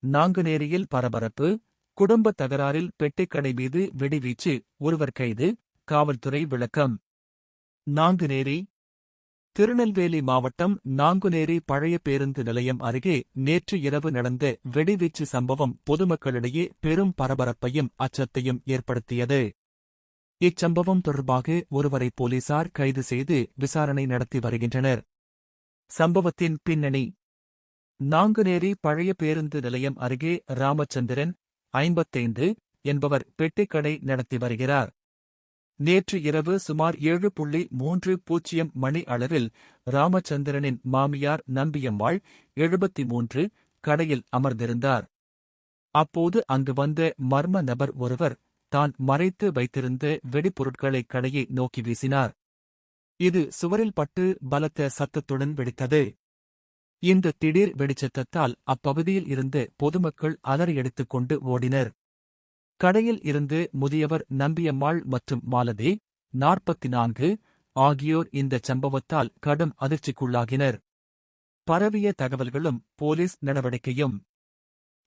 நாங்குநேரியில் பரபரப்பு, குடும்ப தகராறில் பெட்டிக்கடை மீது வெடிவீச்சு, ஒருவர் கைது, காவல்துறை விளக்கம். நாங்குநேரி திருநெல்வேலி மாவட்டம் நாங்குநேரி பழைய பேருந்து நிலையம் அருகே நேற்று இரவு நடந்த வெடிவீச்சு சம்பவம் பொதுமக்களிடையே பெரும் பரபரப்பையும் அச்சத்தையும் ஏற்படுத்தியது. இச்சம்பவம் தொடர்பாக ஒருவரை போலீசார் கைது செய்து விசாரணை நடத்தி வருகின்றனர். சம்பவத்தின் பின்னணி: நாங்குநேரி பழைய பேருந்து நிலையம் அருகே ராமச்சந்திரன், 55, என்பவர் பெட்டிக்கடை நடத்தி வருகிறார். நேற்று இரவு சுமார் 7:30 மணி அளவில் ராமச்சந்திரனின் மாமியார் நம்பியம்மாள், 73, கடையில் அமர்ந்திருந்தார். அப்போது அங்கு வந்த மர்ம நபர் ஒருவர் தான் மறைத்து வைத்திருந்த வெடிபொருட்களை கடையை நோக்கி வீசினார். இது சுவரில் பட்டு பலத்த சத்தத்துடன் வெடித்தது. இந்த திடீர் வெடிச்சத்தத்தால் அப்பகுதியில் இருந்த பொதுமக்கள் அலறியடித்துக் கொண்டு ஓடினர். கடையில் இருந்து முதியவர் நம்பியம்மாள் மற்றும் மாலதி, 44, ஆகியோர் இந்த சம்பவத்தால் கடும் அதிர்ச்சிக்குள்ளாகினர். பரவிய தகவல்களும் போலீஸ் நடவடிக்கையும்: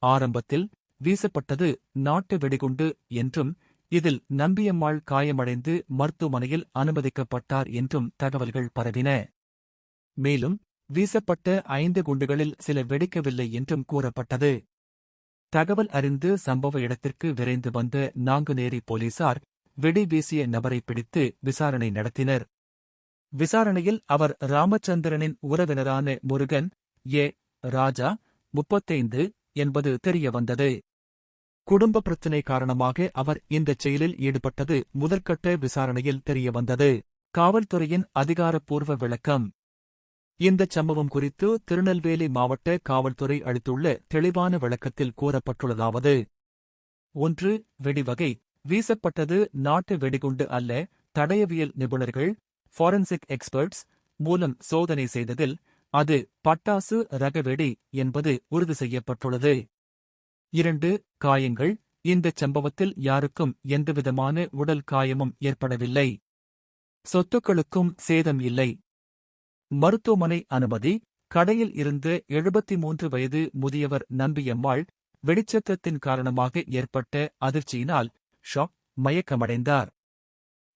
ஆரம்பத்தில் வீசப்பட்டது நாட்டு வெடிகுண்டு என்றும், இதில் நம்பியம்மாள் காயமடைந்து மருத்துவமனையில் அனுமதிக்கப்பட்டார் என்றும் தகவல்கள் பரவின. மேலும் வீசப்பட்ட 5 குண்டுகளில் சில வெடிக்கவில்லை என்றும் கூறப்பட்டது. தகவல் அறிந்து சம்பவ இடத்திற்கு விரைந்து வந்த நாங்குநேரி போலீசார் வெடி வீசிய நபரை பிடித்து விசாரணை நடத்தினர். விசாரணையில் அவர் ராமச்சந்திரனின் உறவினரான முருகன், ராஜா, 35, என்பது தெரியவந்தது. குடும்ப பிரச்சினை காரணமாக அவர் இந்தச் செயலில் ஈடுபட்டது முதற்கட்ட விசாரணையில் தெரியவந்தது. காவல்துறையின் அதிகாரப்பூர்வ விளக்கம்: இந்தச் சம்பவம் குறித்து திருநெல்வேலி மாவட்ட காவல்துறை அளித்துள்ள தெளிவான விளக்கத்தில் கூறப்பட்டுள்ளதாவது: 1. வெடிவகை: வீசப்பட்டது நாட்டு வெடிகுண்டு அல்ல. தடயவியல் நிபுணர்கள், ஃபாரன்சிக் எக்ஸ்பர்ட்ஸ் மூலம் சோதனை செய்ததில் அது பட்டாசு ரக வெடி என்பது உறுதி செய்யப்பட்டுள்ளது. 2. காயங்கள்: இந்தச் சம்பவத்தில் யாருக்கும் எந்தவிதமான உடல் காயமும் ஏற்படவில்லை. சொத்துக்களுக்கும் சேதம் இல்லை. மருத்துவமனை அனுமதி: கடையில் இருந்த 73 வயது முதியவர் நம்பியம்மாள் வெடிச்சத்தத்தின் காரணமாக ஏற்பட்ட அதிர்ச்சியினால் ஷாக், மயக்கமடைந்தார்.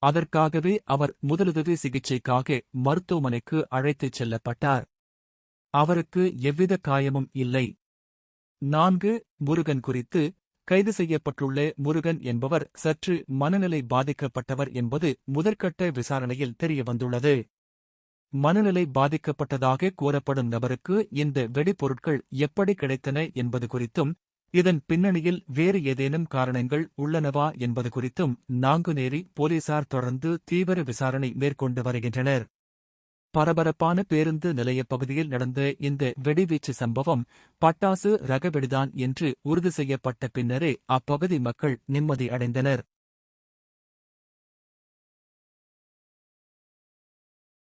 அதற்காகவே அவர் முதலுதவி சிகிச்சைக்காக மருத்துவமனைக்கு அழைத்துச் செல்லப்பட்டார். அவருக்கு எவ்வித காயமும் இல்லை. 4. முருகன் குறித்து: கைது செய்யப்பட்டுள்ள முருகன் என்பவர் சற்று மனநிலை பாதிக்கப்பட்டவர் என்பது முதற்கட்ட விசாரணையில் தெரியவந்துள்ளது. மனநிலை பாதிக்கப்பட்டதாக கூறப்படும் நபருக்கு இந்த வெடிபொருட்கள் எப்படி கிடைத்தன என்பது குறித்தும், இதன் பின்னணியில் வேறு ஏதேனும் காரணங்கள் உள்ளனவா என்பது குறித்தும் நாங்குநேரி போலீசார் தொடர்ந்து தீவிர விசாரணை மேற்கொண்டு வருகின்றனர். பரபரப்பான பேருந்து நிலையப் பகுதியில் நடந்த இந்த வெடிவீச்சு சம்பவம் பட்டாசு ரக வெடிதான் என்று உறுதி செய்யப்பட்ட பின்னரே அப்பகுதி மக்கள் நிம்மதி அடைந்தனர்.